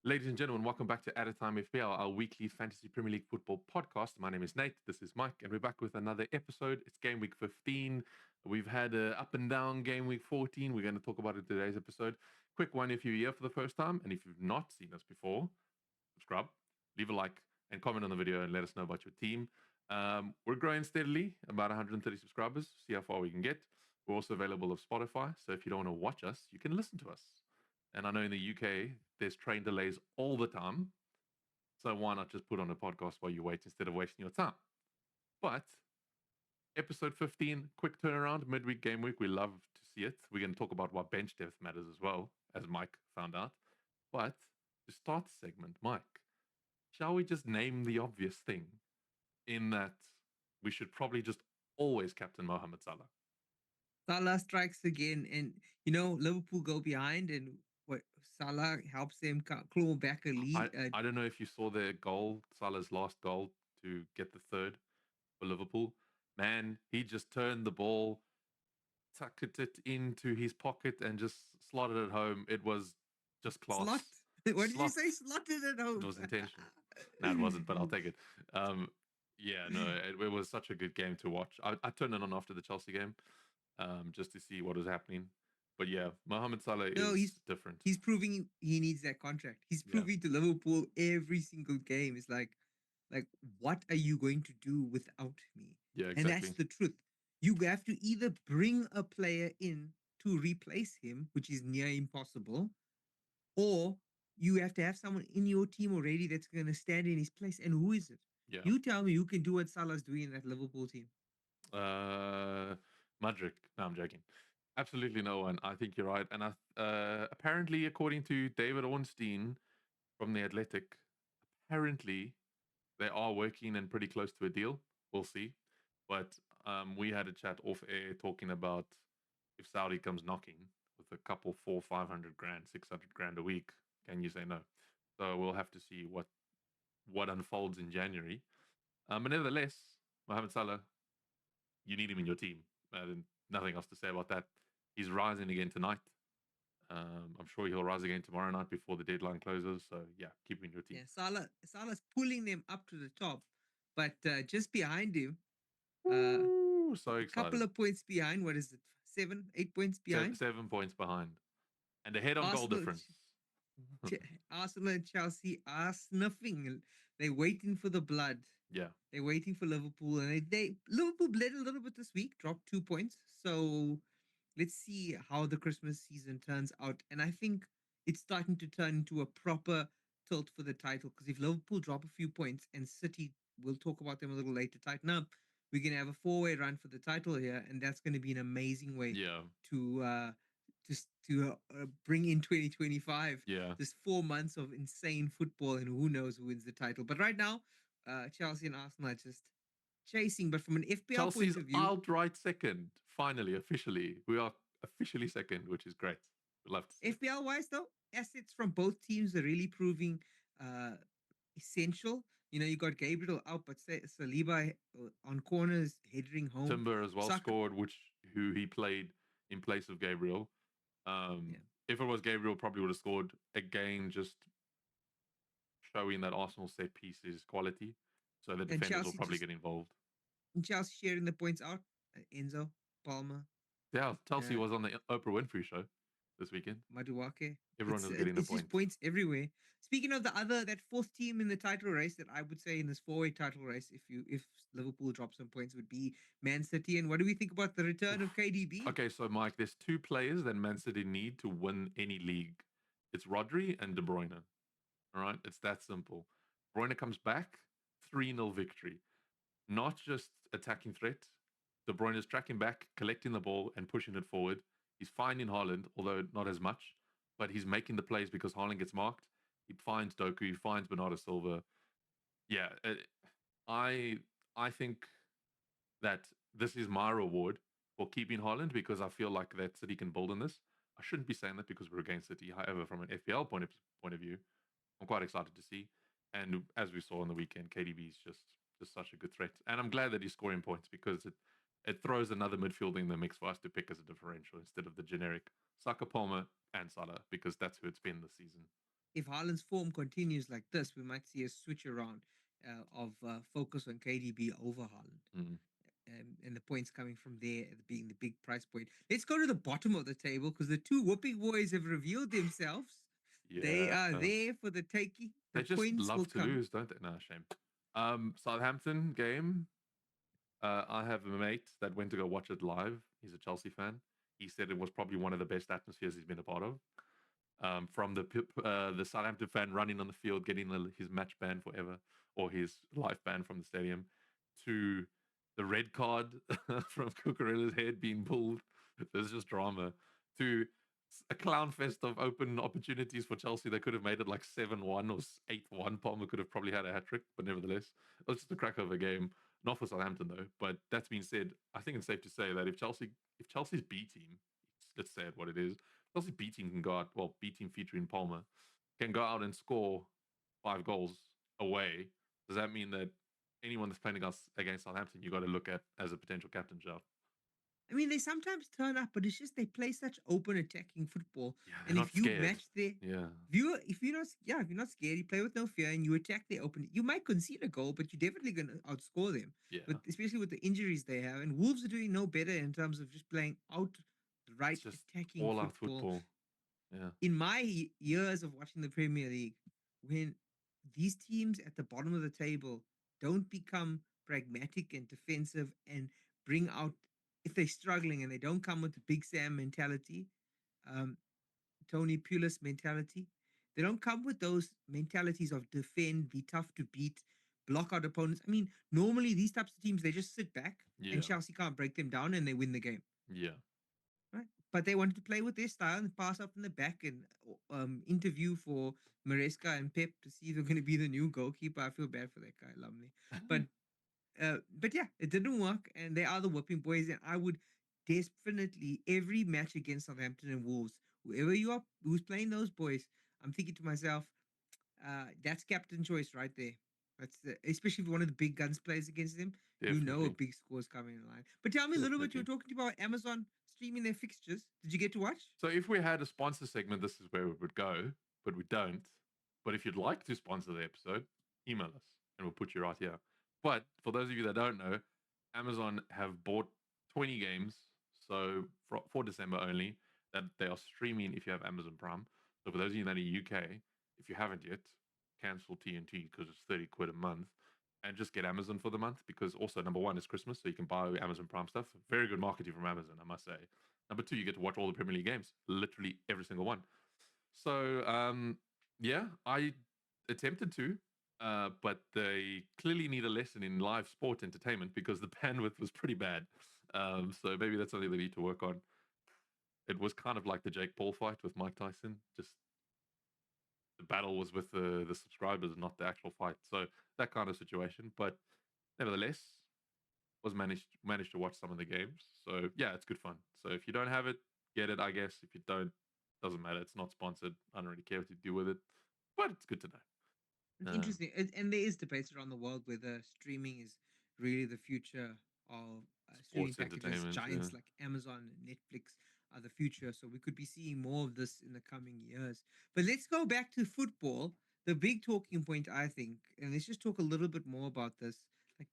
Ladies and gentlemen, welcome back to Added Time FPL, our weekly fantasy Premier League football podcast. My name is Nate. This is Mike, and we're back with another episode. It's game week 15. We've had a up and down game week 14. We're going to talk about it in today's episode. Quick one if you're here for the first time, and if you've not seen us before, subscribe, leave a like, and comment on the video and let us know about your team. We're growing steadily, about 130 subscribers. See how far we can get. We're also available on Spotify, so if you don't want to watch us, you can listen to us. And I know in the UK, there's train delays all the time. So why not just put on a podcast while you wait instead of wasting your time? But episode 15, quick turnaround, midweek game week. We love to see it. We're going to talk about why bench depth matters as well, as Mike found out. But to start the segment, Mike, shall we just name the obvious thing in that we should probably just always captain Mohamed Salah? Salah strikes again, and Liverpool go behind, and what Salah helps them claw back a lead. I don't know if you saw the goal, Salah's last goal to get the third for Liverpool. Man, he just turned the ball, tucked it into his pocket, and just slotted it home. It was just class. Slot. What did you Slot. say? Slotted at home. It was intentional. No, it wasn't, but I'll take it. Yeah, no, it was such a good game to watch. I turned it on after the Chelsea game, just to see what was happening. But yeah, Mohamed Salah No, is different. He's proving he needs that contract. He's proving to Liverpool every single game. It's like, what are you going to do without me? Yeah, exactly. And that's the truth. You have to either bring a player in to replace him, which is near impossible, or you have to have someone in your team already that's going to stand in his place. And who is it? Yeah. You tell me who can do what Salah's doing in that Liverpool team. Mudryk. No, I'm joking. Absolutely no one. I think you're right. And apparently, according to David Ornstein from The Athletic, apparently they are working and pretty close to a deal. We'll see. But we had a chat off air talking about if Saudi comes knocking with a couple 500 grand, 600 grand a week, can you say no? So we'll have to see what unfolds in January. But nevertheless, Mohamed Salah, you need him in your team. Nothing else to say about that. He's rising again tonight. I'm sure he'll rise again tomorrow night before the deadline closes. So yeah, keep him in your team. Yeah, Salah's pulling them up to the top, but just behind him, Ooh, so excited. A couple of points behind. What is it? 7, 8 points behind. 7 points behind, and ahead on goal difference. Arsenal and Chelsea are sniffing. They're waiting for the blood. Yeah, they're waiting for Liverpool, and Liverpool bled a little bit this week, dropped 2 points. So let's see how the Christmas season turns out. And I think it's starting to turn into a proper tilt for the title, because if Liverpool drop a few points and City, we'll talk about them a little later, tighten up, we're going to have a 4-way run for the title here, and that's going to be an amazing way to bring in 2025. Yeah, just 4 months of insane football, and who knows who wins the title. But right now, Chelsea and Arsenal are just chasing. But from an FPL Chelsea's point of view, outright second. Finally, officially, we are officially second, which is great. We'd love to see FPL wise, though, assets from both teams are really proving essential. You got Gabriel out, but Saliba on corners, heading home. Timber as well scored, who he played in place of Gabriel. If it was Gabriel, probably would have scored again, just showing that Arsenal set pieces quality. So the defenders will probably get involved. And Chelsea sharing the points out. Enzo, Palmer. Yeah, Chelsea was on the Oprah Winfrey show this weekend. Maduake. Everyone was getting the points. It's just points everywhere. Speaking of that fourth team in the title race, that I would say in this 4-way title race, if Liverpool drops some points, would be Man City. And what do we think about the return of KDB? Okay, so Mike, there's 2 players that Man City need to win any league. It's Rodri and De Bruyne. All right, it's that simple. De Bruyne comes back, 3-0 victory. Not just attacking threat. De Bruyne is tracking back, collecting the ball, and pushing it forward. He's finding Haaland, although not as much, but he's making the plays because Haaland gets marked. He finds Doku, he finds Bernardo Silva. Yeah, I think that this is my reward for keeping Haaland, because I feel like that City can build on this. I shouldn't be saying that because we're against City. However, from an FPL point of view, I'm quite excited to see. And as we saw on the weekend, KDB is just such a good threat. And I'm glad that he's scoring points, because it throws another midfielder in the mix for us to pick as a differential instead of the generic Saka, Palmer, and Salah, because that's who it's been this season. if Haaland's form continues like this, we might see a switch around of focus on KDB over Haaland. Mm. And the points coming from there being the big price point. Let's go to the bottom of the table because the two whooping boys have revealed themselves. They Yeah. are there for the taking. They The just points will love to come. lose, don't they? No, shame. Southampton game. I have a mate that went to go watch it live. He's a Chelsea fan. He said it was probably one of the best atmospheres he's been a part of. From the Southampton fan running on the field, getting his match ban forever or his life ban from the stadium, to the red card from Cucurella's head being pulled. There's just drama. To a clown fest of open opportunities for Chelsea. They could have made it like 7-1 or 8-1. Palmer could have probably had a hat trick, but nevertheless, it was just a crack of a game. Not for Southampton though. But that's being said, I think it's safe to say that if Chelsea's B team, let's say it what it is, Chelsea B team can go out. Well, B team featuring Palmer can go out and score 5 goals away. Does that mean that anyone that's playing against Southampton, you got to look at as a potential captain job? I mean, they sometimes turn up, but it's just they play such open attacking football. Yeah, they're And not if you scared. match their Yeah, if you're not if you're not scared, you play with no fear and you attack their open, you might concede a goal, but you're definitely gonna outscore them. yeah. But especially with the injuries they have. And Wolves are doing no better in terms of just playing out right It's just attacking all out football. football. Yeah, In my years of watching the Premier League, when these teams at the bottom of the table don't become pragmatic and defensive and bring out, if they're struggling and they don't come with the Big Sam mentality, um, Tony Pulis mentality, they don't come with those mentalities of defend, be tough to beat, block out opponents. I mean, normally these types of teams, they just sit back and yeah, Chelsea can't break them down and they win the game. yeah. Right. But they wanted to play with their style and pass up in the back and interview for Maresca and Pep to see if they're going to be the new goalkeeper. I feel bad for that guy, Lumley. But but yeah, it didn't work, and they are the whipping boys. And I would definitely every match against Southampton and Wolves, whoever you are, who's playing those boys, I'm thinking to myself, that's captain choice right there. Especially if one of the big guns plays against them, you know a Definitely. big score's coming in line. But tell me a little bit. You Definitely. were talking about Amazon streaming their fixtures. Did you get to watch? So if we had a sponsor segment, this is where we would go, but we don't. But if you'd like to sponsor the episode, email us and we'll put you right here. But for those of you that don't know, Amazon have bought 20 games, so for December only, that they are streaming if you have Amazon Prime. So for those of you that are in the UK, if you haven't yet, cancel TNT because it's 30 quid a month and just get Amazon for the month because also number one is Christmas, so you can buy Amazon Prime stuff. Very good marketing from Amazon, I must say. Number two, you get to watch all the Premier League games, literally every single one. So yeah, I attempted to, but they clearly need a lesson in live sport entertainment because the bandwidth was pretty bad. So maybe that's something they need to work on. It was kind of like the Jake Paul fight with Mike Tyson. Just the battle was with the subscribers, not the actual fight. So that kind of situation. But nevertheless, was managed to watch some of the games. So yeah, it's good fun. So if you don't have it, get it. I guess if you don't, doesn't matter. It's not sponsored. I don't really care what you do with it, but it's good to know. It's interesting, and there is debates around the world whether streaming is really the future of streaming Sports packages. entertainment. Yeah, Giants like Amazon and Netflix are the future, so we could be seeing more of this in the coming years. But let's go back to football. The big talking point, I think, and let's just talk a little bit more about this. Like,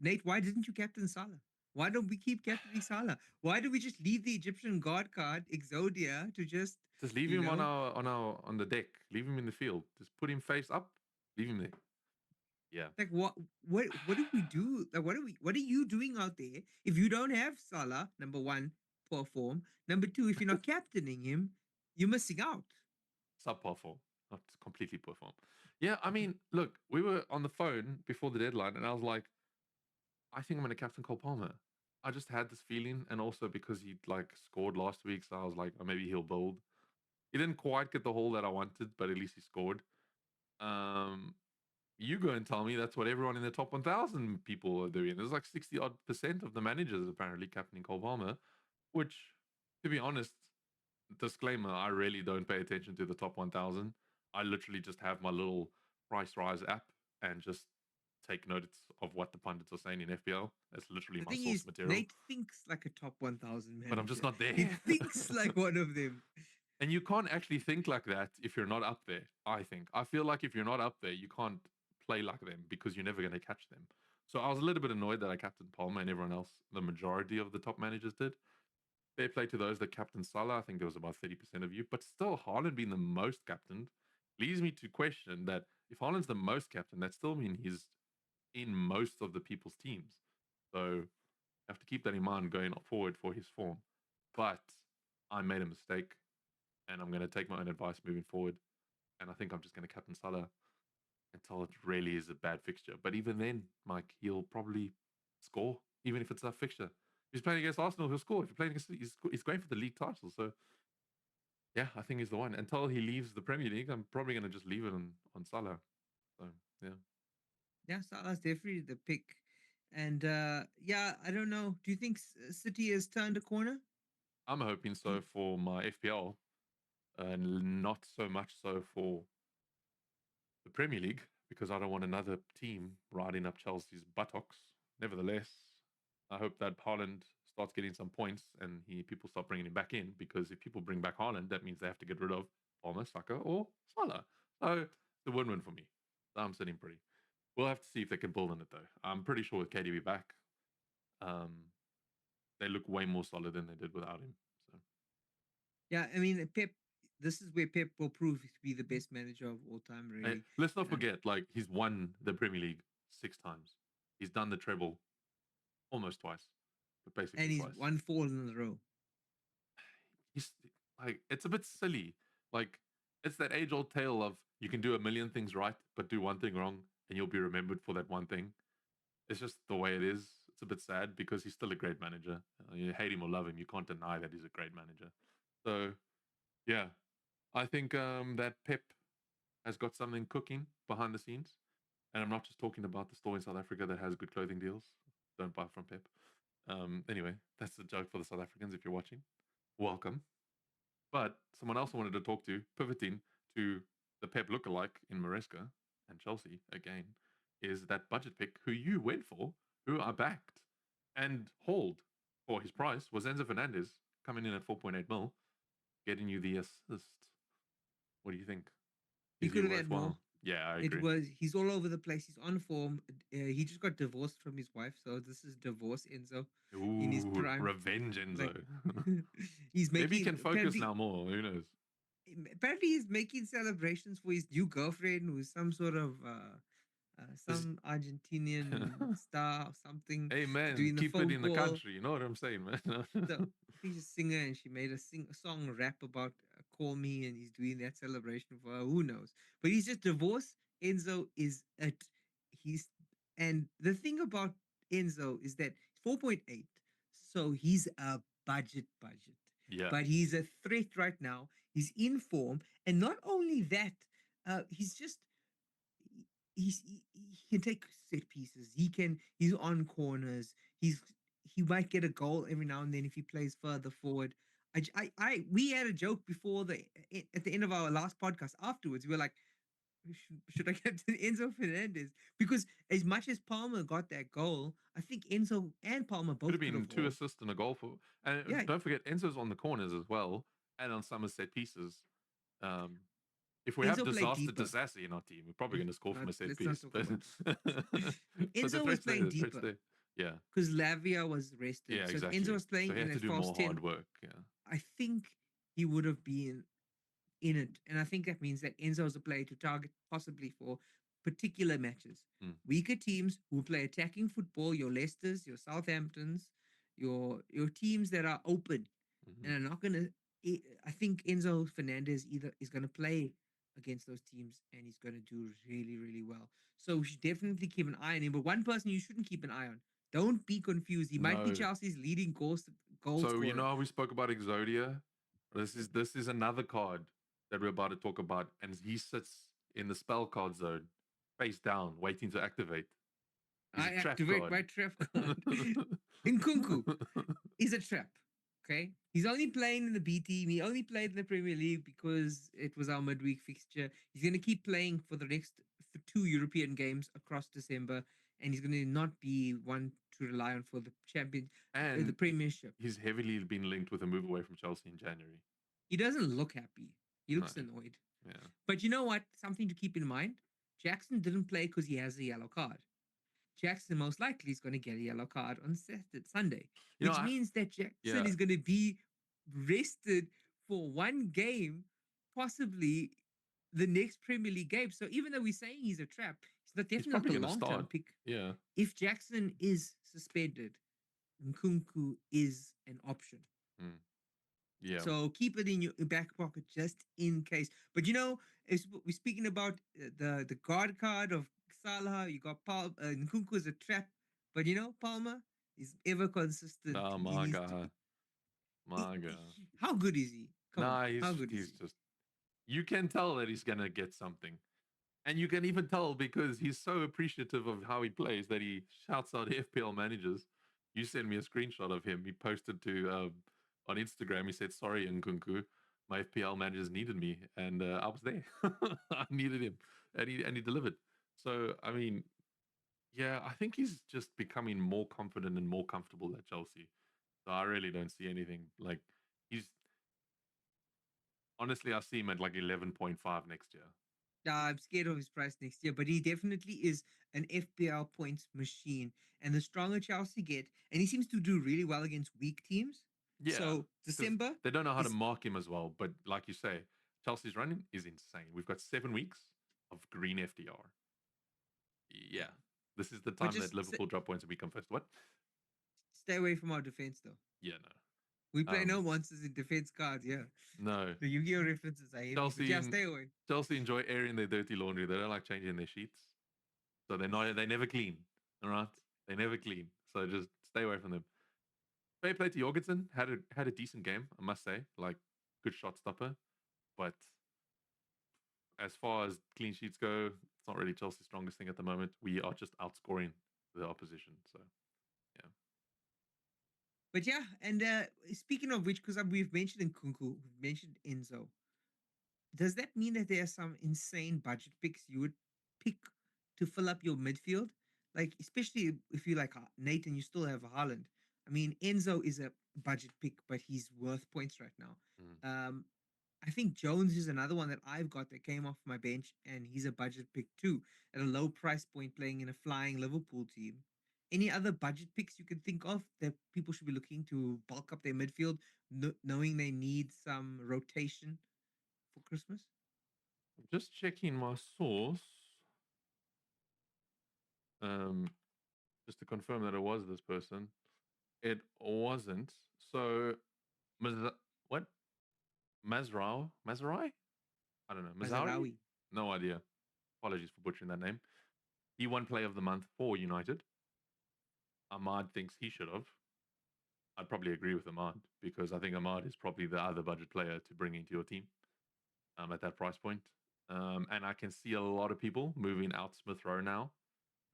Nate, why didn't you captain Salah? Why don't we keep captaining Salah? Why do we just leave the Egyptian god card, Exodia, to just, just leave you him know, on the deck. Leave him in the field. Just put him face up. Leave him there. Yeah. like what do we do? Like what are you doing out there if you don't have Salah? Number one, poor form. Number two, if you're not captaining him, you're missing out. Subpar form, not completely poor form. Yeah, I mean, look, we were on the phone before the deadline, and I was like, I think I'm going to captain Cole Palmer. I just had this feeling, and also because he like scored last week, so I was like, oh, maybe he'll build. He didn't quite get the haul that I wanted, but at least he scored. Um, you go and tell me that's what everyone in the top 1,000 people are doing. There's like 60 odd percent of the managers apparently captaining Cole Palmer, which, to be honest, disclaimer, I really don't pay attention to the top 1,000. I literally just have my little Price Rise app and just take notice of what the pundits are saying in FPL. That's literally The my thing source is, material. Nate thinks like a top 1,000 But I'm just manager. not He there. thinks like one of them. And you can't actually think like that if you're not up there, I think. I feel like if you're not up there, you can't play like them because you're never going to catch them. So I was a little bit annoyed that I captained Palmer and everyone else, the majority of the top managers did. Fair play to those that captained Salah. I think there was about 30% of you. But still, Haaland being the most captained leads me to question that if Haaland's the most captain, that still means he's in most of the people's teams. So you have to keep that in mind going forward for his form. But I made a mistake and I'm going to take my own advice moving forward. And I think I'm just going to captain Salah until it really is a bad fixture. But even then, Mike, he'll probably score, even if it's a fixture. If he's playing against Arsenal, he'll score. If you're playing against, he's going for the league title. So yeah, I think he's the one. Until he leaves the Premier League, I'm probably going to just leave it on Salah. So yeah. Yeah, Salah's definitely the pick. And yeah, I don't know. Do you think City has turned a corner? I'm hoping Do you- so for my FPL, and not so much so for the Premier League because I don't want another team riding up Chelsea's buttocks. Nevertheless, I hope that Haaland starts getting some points and people start bringing him back in because if people bring back Haaland, that means they have to get rid of Palmer, Saka, or Salah. So it's a win-win for me. So I'm sitting pretty. We'll have to see if they can build on it though. I'm pretty sure with KDB back, um, they look way more solid than they did without him. So yeah, I mean, Pep, this is where Pep will prove to be the best manager of all time, really. let's not And, forget, like he's won the Premier League 6 times. He's done the treble almost twice, but and basically he's twice. won 4 in a row. He's like, it's a bit silly. Like, it's that age old tale of you can do a million things right, but do one thing wrong, and you'll be remembered for that one thing. It's just the way it is. It's a bit sad because he's still a great manager. You hate him or love him, you can't deny that he's a great manager. So, yeah, I think that Pep has got something cooking behind the scenes. And I'm not just talking about the store in South Africa that has good clothing deals. Don't buy from Pep. Anyway, that's a joke for the South Africans if you're watching. Welcome. But someone else I wanted to talk to, pivoting to the Pep lookalike in Maresca and Chelsea again, is that budget pick who you went for, who I backed and hauled for his price was Enzo Fernandez coming in at 4.8 mil, getting you the assist. What do you think? He Is he could have had more. worthwhile? Yeah, I It agree. was he's all over the place. He's on form. He just got divorced from his wife, so this is divorce Enzo in his Ooh, prime. revenge Enzo. Like he's Maybe he making can focus now more. Who knows? apparently he's making celebrations for his new girlfriend, who's some sort of Is some Argentinian star or something, hey man, doing the keep it phone in the call. country. You know what I'm saying, man? So I think she's a singer and she made a song rap about call me, and he's doing that celebration for her. Who knows? But he's just divorced. Enzo is at he's and the thing about Enzo is that 4.8, so he's a budget, Yeah, but he's a threat right now. He's in form, and not only that, he's just he can take set pieces. He's on corners. He might get a goal every now and then if he plays further forward. We had a joke before at the end of our last podcast. Afterwards, we were like, should I captain Enzo Fernandez? Because as much as Palmer got that goal, I think Enzo and Palmer could have both could been have two hauled. assists and a goal for. And Yeah, don't forget, Enzo's on the corners as well, and on some set pieces. Um, if we have Enzo played disaster deeper. Disassi in our team, we're probably going to score from a set Let's not piece. talk But about this. but the Enzo was threat's there. playing The threat's deeper there. Yeah, because Lavia was rested. yeah, So if Enzo exactly. was So playing he in had to that do false more 10, hard work. Yeah, I think he would have been in it. And I think that means that Enzo is a player to target possibly for particular matches. mm. Weaker teams who play attacking football, your Leicesters, your Southamptons, your teams that are open hmm and are not gonna I think Enzo Fernandez either is gonna play against those teams and he's gonna do really, really well. So we should definitely keep an eye on him. But one person you shouldn't keep an eye on. Don't be confused. He might be No. Chelsea's leading goal So you know scorer. how we spoke about Exodia? This is another card that we're about to talk about, and he sits in the spell card zone, face down, waiting to activate. He's a I trap activate card. my trap card. Nkunku is a trap. Okay. He's only playing in the B team. He only played in the Premier League because it was our midweek fixture. He's going to keep playing for the next two European games across December, and he's going to not be one to rely on for the and Premiership. he's heavily been linked with a move away from Chelsea in January. He doesn't look happy. He No. looks annoyed. Yeah. But you know what? Something to keep in mind. Jackson didn't play because he has a yellow card. Jackson most likely is going to get a yellow card on Saturday, Sunday, You know, which means that Jackson yeah, is going to be rested for one game, possibly the next Premier League game. So even though we're saying he's a trap, he's not he's definitely not probably the going to long term start. pick. Yeah. If Jackson is suspended, Nkunku is an option. Mm. Yeah. So keep it in your back pocket just in case. But if we're speaking about the guard card of Salah, you got Nkunku is a trap. But Palmer is ever consistent No, in my his. God. My God. How good is he? Come on, Nah, how good is he's he? just. You can tell that he's gonna get something, and you can even tell because he's so appreciative of how he plays that he shouts out FPL managers. You sent me a screenshot of him. He posted to on Instagram. He said, "Sorry, Nkunku, my FPL managers needed me, and I was there. I needed him, and he delivered." So I mean, yeah, I think he's just becoming more confident and more comfortable at Chelsea. So I really don't see anything like he's honestly. I see him at like 11.5 next year. I'm scared of his price next year, but he definitely is an FPL points machine. And the stronger Chelsea get, and he seems to do really well against weak teams. Yeah, So because December they don't know how to is mark him as well. But like you say, Chelsea's running is insane. We've got 7 weeks of green FDR. Yeah, this is the but time that just Liverpool drop points and become first. What? stay away from our defense though. Yeah, We no. play no monsters in defense cards, yeah. No. The Yu-Gi-Oh references are heavy, but Chelsea yeah, and stay away. Chelsea enjoy airing their dirty laundry. They don't like changing their sheets, so they never clean. All right, they never clean. So just stay away from them. Fair play to Jorgensen. Had a decent game, I must say. Like good shot stopper, but as far as clean sheets go, it's not really Chelsea's strongest thing at the moment. We are just outscoring the opposition. So yeah, But yeah, and speaking of which, because we've mentioned Nkunku, we've mentioned Enzo, does that mean that there are some insane budget picks you would pick to fill up your midfield? Like, especially if you like Nate and you still have Haaland. I mean, Enzo is a budget pick, but he's worth points right now. mm. I think Jones is another one that I've got that came off my bench, and he's a budget pick too, at a low price point, playing in a flying Liverpool team. Any other budget picks you can think of that people should be looking to bulk up their midfield, knowing they need some rotation for Christmas? Just checking my source, um, just to confirm that it was this person. It wasn't. So, Maz- what? Mazrai? I don't know. Mazauri? Mazarawi. No idea. Apologies for butchering that name. He won Play of the Month for United. Ahmad thinks he should have. I'd probably agree with Ahmad because I think Ahmad is probably the other budget player to bring into your team at that price point. And I can see a lot of people moving out Smith Rowe now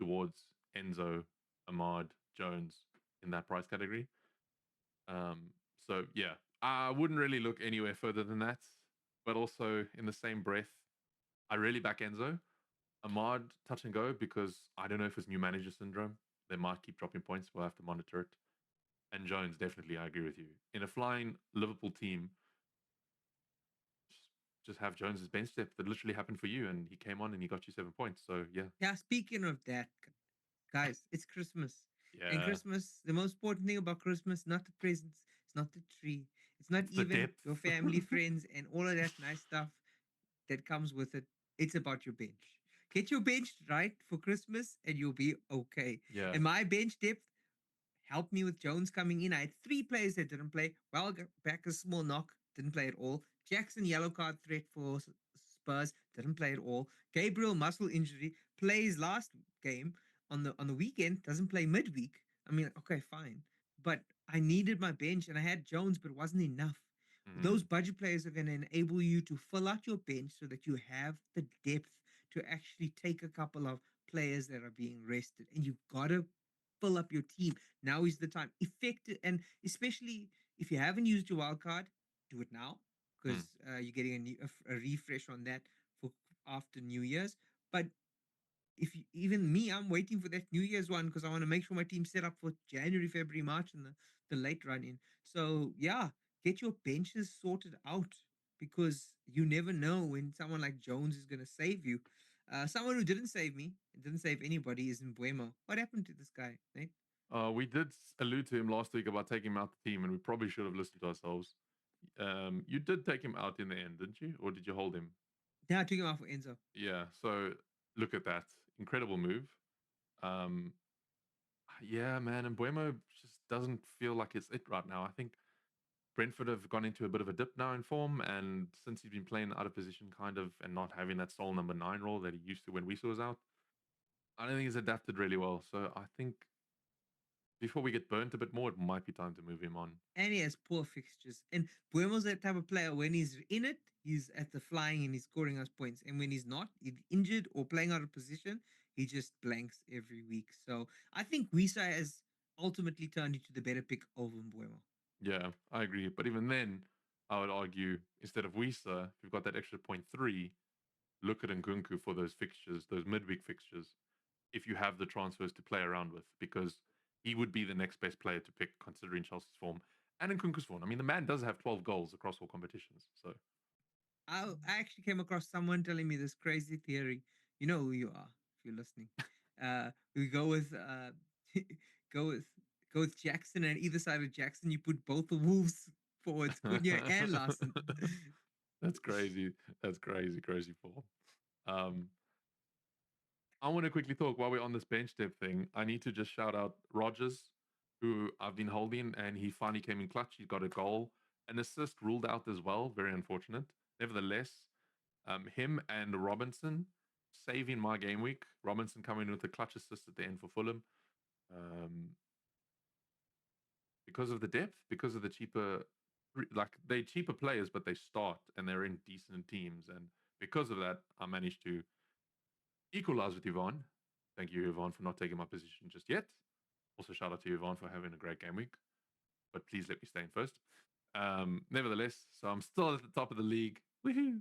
towards Enzo, Ahmad, Jones in that price category. So yeah, I wouldn't really look anywhere further than that. But also in the same breath, I really back Enzo. Ahmad touch and go because I don't know if it's new manager syndrome. They might keep dropping points. We'll have to monitor it. And Jones, definitely, I agree with you. In a flying Liverpool team, just have Jones's bench depth. That literally happened for you, and he came on and he got you 7 points. So yeah, Yeah, speaking of that, guys, it's Christmas. And yeah, Christmas, the most important thing about Christmas, not the presents, it's not the tree, it's not it's the even depth. your family, friends, and all of that nice stuff that comes with it. It's about your bench. Get your bench right for Christmas and you'll be okay. Yeah, And my bench depth helped me with Jones coming in. I had three players that didn't play. Well, back a small knock, didn't play at all. Jackson, yellow card threat for Spurs, didn't play at all. Gabriel, muscle injury, plays last game on the weekend, doesn't play midweek. I mean, okay, fine. But I needed my bench and I had Jones, but it wasn't enough. mm, Those budget players are going to enable you to fill out your bench so that you have the depth to actually take a couple of players that are being rested. And you've got to fill up your team. Now is the time. Effective, and especially if you haven't used your wild card, do it now mm. because you're getting a refresh on that for after New Year's. But if you, even me, I'm waiting for that New Year's one because I want to make sure my team's set up for January, February, March, and the late run in. So yeah, get your benches sorted out because you never know when someone like Jones is going to save you. Someone who didn't save me, didn't save anybody, is Mbuemo. What happened to this guy, Nate? We did allude to him last week about taking him out the team, and we probably should have listened to ourselves. You did take him out in the end, didn't you? Or did you hold him? Yeah, I took him out for Enzo. Yeah. So look at that. Incredible move. Um, yeah, man. And Buemo just doesn't feel like it's it right now. I think Brentford have gone into a bit of a dip now in form. And since he's been playing out of position, kind of, and not having that sole number 9 role that he used to when we saw us out, I don't think he's adapted really well. So I think before we get burnt a bit more, it might be time to move him on. And he has poor fixtures. And Buemo's that type of player. When he's in it, he's at the flying and he's scoring us points. And when he's not, he's injured or playing out of position, he just blanks every week. So I think Wisa has ultimately turned into the better pick over Mbuemo. Yeah, I agree. But even then, I would argue instead of Wisa, if you've got that extra point 3, look at Nkunku for those fixtures, those midweek fixtures, if you have the transfers to play around with, because he would be the next best player to pick considering Chelsea's form and Nkunku's form. I mean, the man does have 12 goals across all competitions. So I actually came across someone telling me this crazy theory. You know who you are if you're listening. We go with go with go with Jackson, and either side of Jackson you put both the Wolves forwards, Cunha and Larson. that's crazy. That's crazy, crazy form. Um, I want to quickly talk while we're on this bench depth thing. I need to just shout out Rogers, who I've been holding, and he finally came in clutch. He got a goal, an assist ruled out as well. Very unfortunate. Nevertheless, him and Robinson saving my game week. Robinson coming with a clutch assist at the end for Fulham. Um, because of the depth, because of the cheaper, like they're cheaper players, but they start and they're in decent teams. And because of that, I managed to equalize with Yvonne. Thank you, Yvonne, for not taking my position just yet. Also, shout out to Yvonne for having a great game week. But please let me stay in first. Nevertheless, so I'm still at the top of the league. Woohoo!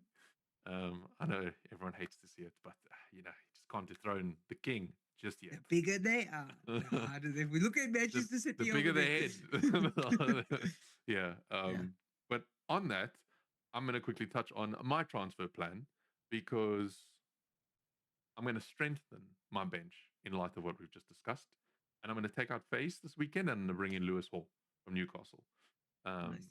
I know everyone hates to see it, but you just can't dethrone the king just yet. The bigger they are, the harder they. We look at Manchester City The over bigger the there. head. Yeah. Yeah. But on that, I'm going to quickly touch on my transfer plan because I'm going to strengthen my bench in light of what we've just discussed. And I'm going to take out Face this weekend and bring in Lewis Hall from Newcastle. Um, Nice.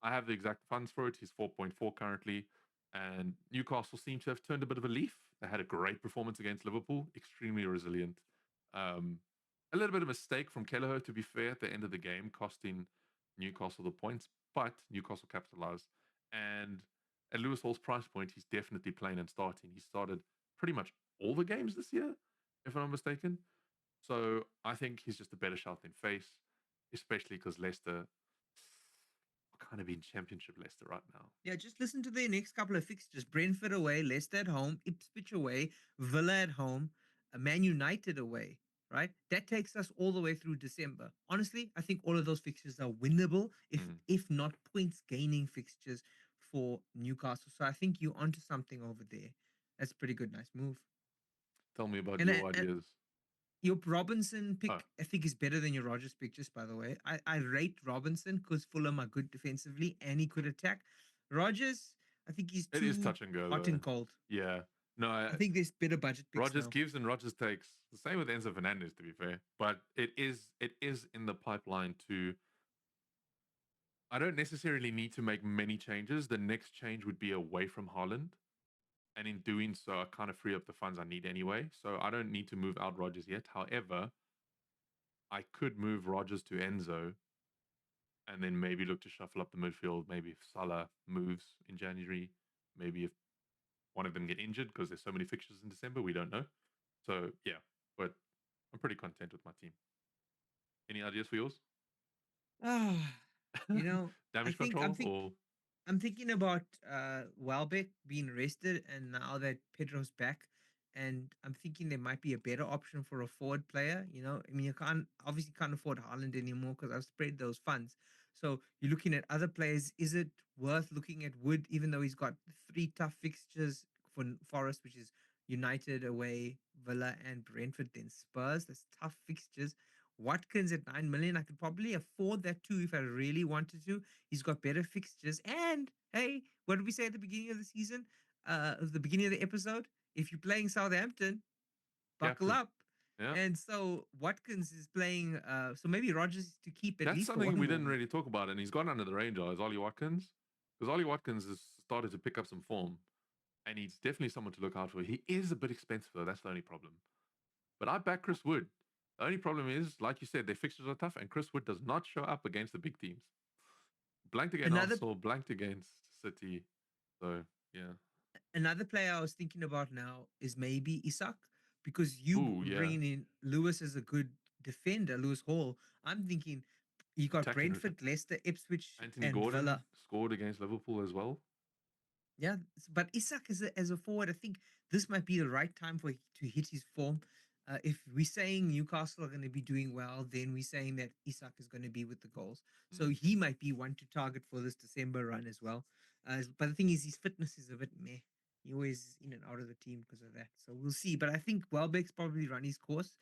I have the exact funds for it. He's 4.4 currently. And Newcastle seem to have turned a bit of a leaf. They had a great performance against Liverpool, extremely resilient. Um, a little bit of mistake from Kelleher, to be fair, at the end of the game, costing Newcastle the points, but Newcastle capitalized. And at Lewis Hall's price point, he's definitely playing and starting. He started pretty much all the games this year, if I'm not mistaken. So I think he's just a better shout than Face, especially because Leicester are kind of in championship Leicester right now. Yeah, just listen to the next couple of fixtures: Brentford away, Leicester at home, Ipswich away, Villa at home, Man United away. Right, that takes us all the way through December. Honestly, I think all of those fixtures are winnable, Mm. if not points gaining fixtures for Newcastle. So I think you're onto something over there. That's a pretty good, nice move. Tell me about And, your ideas. your Robinson Oh, pick, I think, is better than your Rogers pick, just by the way. I rate Robinson because Fulham are good defensively and he could attack. Rogers, I think he's it is too touch and go hot though. and cold. Yeah. No, I think there's better budget picks Rogers now. gives and Rogers takes. The same with Enzo Fernandez, to be fair. But it is in the pipeline to. I don't necessarily need to make many changes. The next change would be away from Holland. And in doing so, I kind of free up the funds I need anyway. So I don't need to move out Rogers yet. However, I could move Rogers to Enzo and then maybe look to shuffle up the midfield. Maybe if Salah moves in January, maybe if one of them get injured because there's so many fixtures in December, we don't know. So yeah, but I'm pretty content with my team. Any ideas for yours? Ah, you know, I Damage think control or I'm thinking about Welbeck being rested, and now that Pedro's back, and I'm thinking there might be a better option for a forward player. You know, I mean, you can't obviously can't afford Haaland anymore because I've spread those funds. So you're looking at other players. Is it worth looking at Wood, even though he's got 3 tough fixtures for Forest, which is United away, Villa, and Brentford, then Spurs? That's tough fixtures. Watkins at 9 million. I could probably afford that too if I really wanted to. He's got better fixtures. And hey, what did we say at the beginning of the season? The beginning of the episode? If you're playing Southampton, You have buckle to. up. Yeah. And so Watkins is playing. So maybe Rogers to keep at That's least for something one we more didn't week. really talk about, and he's gone under the radar is Ollie Watkins. Because Ollie Watkins has started to pick up some form, and he's definitely someone to look out for. He is a bit expensive, though. That's the only problem. But I back Chris Wood. The only problem is, like you said, their fixtures are tough, and Chris Wood does not show up against the big teams. Blanked against Another Arsenal, blanked against City. So, yeah. another player I was thinking about now is maybe Isak because you Ooh, yeah. bringing in Lewis as a good defender, Lewis Hall. I'm thinking you got Attacking Brentford, Leicester, Ipswich, Anthony and Gordon Villa. scored against Liverpool as well. Yeah, but Isak as a forward, I think this might be the right time for to hit his form. If we're saying Newcastle are going to be doing well, then we're saying that Isak is going to be with the goals. So Mm. he might be one to target for this December run as well. But the thing is, his fitness is a bit meh. He always in and out of the team because of that. So we'll see. But I think Welbeck's probably run his course.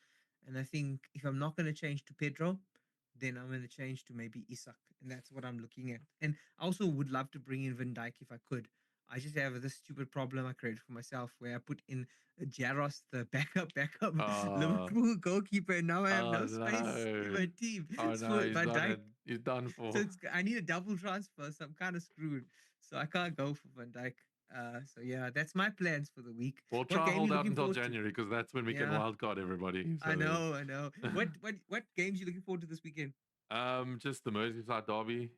And I think if I'm not going to change to Pedro, then I'm going to change to maybe Isak. And that's what I'm looking at. And I also would love to bring in Van Dijk if I could. I just have this stupid problem I created for myself where I put in Jaros, the backup Uh, Liverpool goalkeeper, and now I have oh no space in no. my team. Oh So no, for he's Van done Dijk, it. He's done so for. I need a double transfer, so I'm kind of screwed. So I can't go for Van Dijk. So yeah, that's my plans for the week. We'll What try game are hold you out looking until forward to? January because that's when we can Yeah, wildcard everybody. I So know, I know. What games you looking forward to this weekend? just the Merseyside derby.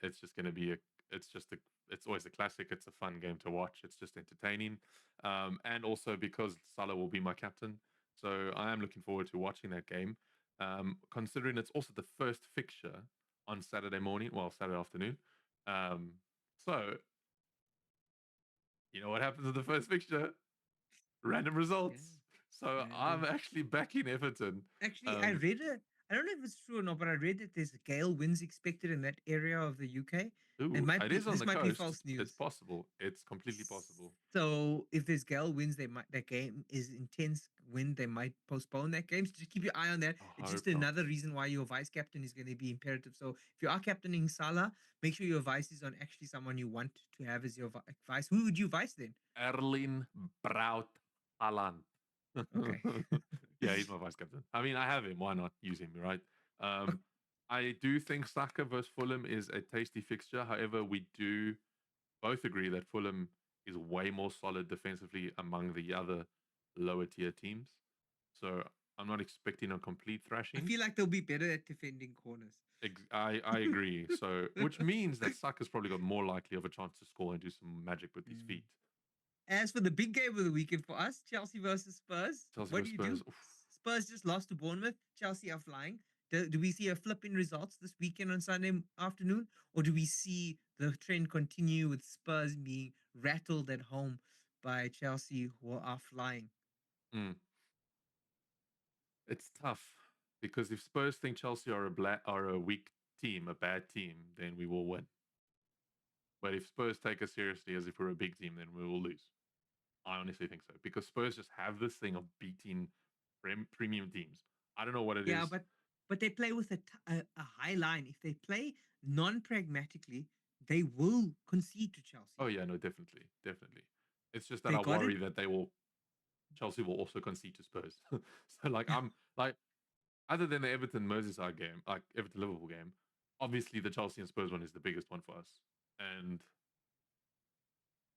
It's just gonna be a it's just a it's always a classic. It's a fun game to watch. It's just entertaining. And also because Salah will be my captain. So I am looking forward to watching that game. Considering it's also the first fixture on Saturday morning, well, Saturday afternoon. Um, so you know what happens in the first fixture? Random Yeah, results. So I'm random. actually backing Everton. Actually, I Um, read it. I don't know if it's true or not, but I read that there's gale winds expected in that area of the UK. It ooh, might it be is on this the might be coast. false It's news. possible. It's completely possible. So if there's gale winds, they might that game is intense wind. They might postpone that game. So just keep your eye on that. I It's hope just not. another reason why your vice captain is going to be imperative. So if you are captaining Salah, make sure your vice is on actually someone you want to have as your vice. Who would you vice then? Erling Braut Haaland. Okay. Yeah, he's my vice captain. I mean, I have him. Why not use him, right? Um, I do think Saka versus Fulham is a tasty fixture. However, we do both agree that Fulham is way more solid defensively among the other lower tier teams. So I'm not expecting a complete I thrashing. feel like they'll be better at defending corners. I agree. So which means that Saka's probably got more likely of a chance to score and do some magic with his Mm. feet. As for the big game of the weekend for us, Chelsea versus Spurs, Chelsea what do versus you do? Spurs. Oof. Spurs just lost to Bournemouth. Chelsea are flying. Do we see a flip in results this weekend on Sunday afternoon? Or do we see the trend continue with Spurs being rattled at home by Chelsea who are flying? Mm. It's tough because if Spurs think Chelsea are a weak team, a bad team, then we will win. But if Spurs take us seriously as if we're a big team, then we will lose. I honestly think so because Spurs just have this thing of beating premium teams. I don't know what it Yeah, is. but they play with a high line. If they play non-pragmatically, they will concede to Oh Chelsea. yeah, no, definitely, definitely. It's just that They I got it. worry that they will Chelsea will also concede to Spurs. So like I'm like other than the Everton Merseyside game, like Everton Liverpool game, obviously the Chelsea and Spurs one is the biggest one for us, and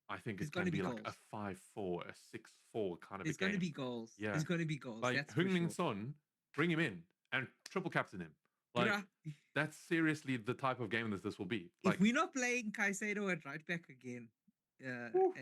I think There's it going can to be be like a goals. 5-4, a 6-4 kind of a There's going to be game. goals. Yeah, There's going to be goals. like That's for Heung-Min sure. Son, bring him in and triple captain him. Like Bruh, that's seriously the type of game that this will be. if Like, we're not playing Caicedo at right back again, whew,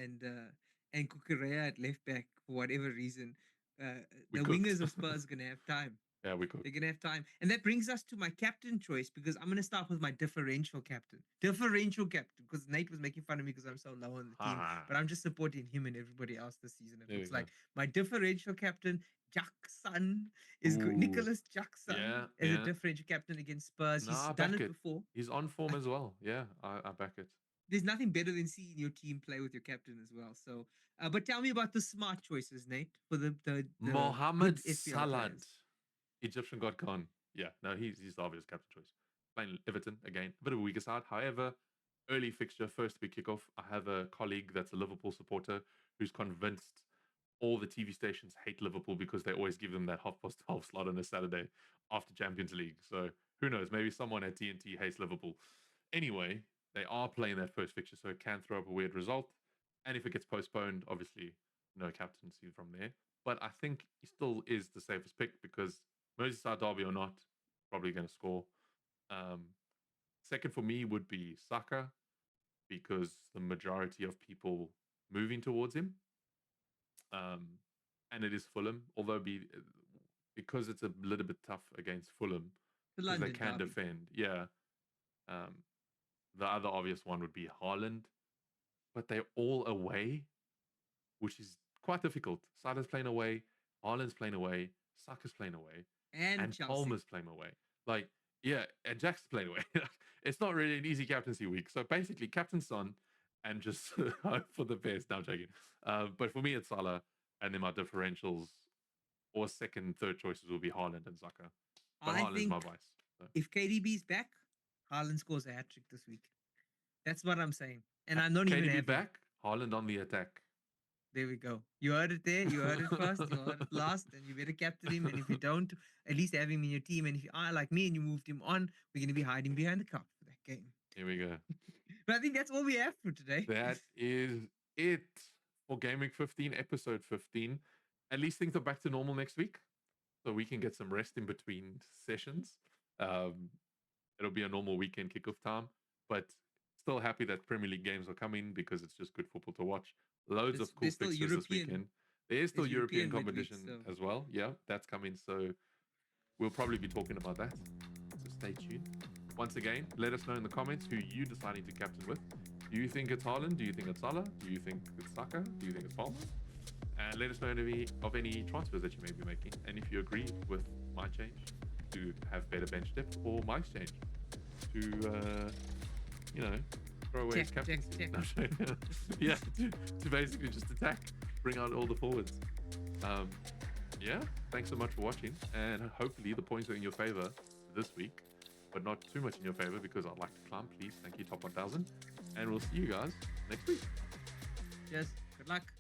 and Kukurea at left back for whatever reason, we the cooked. wingers of Spurs are going to have time. Yeah, we cooked. They're gonna have time. And that brings us to my captain choice because I'm gonna start with my differential captain. Differential captain, because Nate was making fun of me because I'm so low on the team, Ah, but I'm just supporting him and everybody else this season. It there we looks go. like my differential captain, Jackson, is good. Ooh, Nicholas Jackson yeah, as a yeah. differential captain against Spurs. No, He's I done back it it. before. He's on form I, as well. Yeah, I back it. there's nothing better than seeing your team play with your captain as well. So, but tell me about the smart choices, Nate, for the Mohamed good FPL Salah players. Egyptian God Khan. Yeah, no, he's the obvious captain choice. Playing Everton again, a bit of a weaker side. However, early fixture, first big kickoff. I have a colleague that's a Liverpool supporter who's convinced all the TV stations hate Liverpool because they always give them that 12:30 slot on a Saturday after Champions League. So who knows? Maybe someone at TNT hates Liverpool. Anyway, they are playing that first fixture, so it can throw up a weird result. And if it gets postponed, obviously no captaincy from there. But I think he still is the safest pick because Merseyside derby or not, probably going to score. Um, Second for me would be Saka because the majority of people moving towards him. And it is Fulham, although because it's a little bit tough against Fulham The because they London can derby. defend. Yeah. Um, the other obvious one would be Haaland, but they're all away, which is quite difficult. Salah's playing away, Haaland's playing away, Saka's playing away, And and Chelsea. Palmer's playing away. Like, yeah, and Jack's playing away. It's not really an easy captaincy week. So basically, captain Son and just hope for the best. Now, I'm joking. But for me, it's Salah, and then my differentials or second, third choices will be Haaland and Saka. But I Haaland's my think vice. So. if KDB's back, Haaland scores a hat trick this week. That's what I'm saying. And I'm not even KDB having. back, Haaland on the attack. There we go. You heard it there. You heard it first. You heard it last. And you better captain him. And if you don't, at least have him in your team. And if you are like me and you moved him on, we're going to be hiding behind the cup for that game. Here we go. But I think that's all we have for today. That is it for Game Week 15, episode 15. At least things are back to normal next week. So we can get some rest in between sessions. It'll be a normal weekend kickoff time. But still happy that Premier League games are coming because it's just good football to watch. Loads of cool fixtures this weekend. There is still European competition as well. Yeah, that's coming. So we'll probably be talking about that. So stay tuned. Once again, let us know in the comments who you deciding to captain with. Do you think it's Haaland? Do you think it's Salah? Do you think it's Saka? Do you think it's Palmer? And let us know of any transfers that you may be making. And if you agree with my change to have better bench depth or Mike's change to, throw away his captaincy. Yeah, to basically just attack, bring out all the forwards. Yeah, thanks so much for watching. And hopefully the points are in your favor this week, but not too much in your favor because I'd like to climb. Please, thank you, top 1000. And we'll see you guys next week. Cheers. Good luck.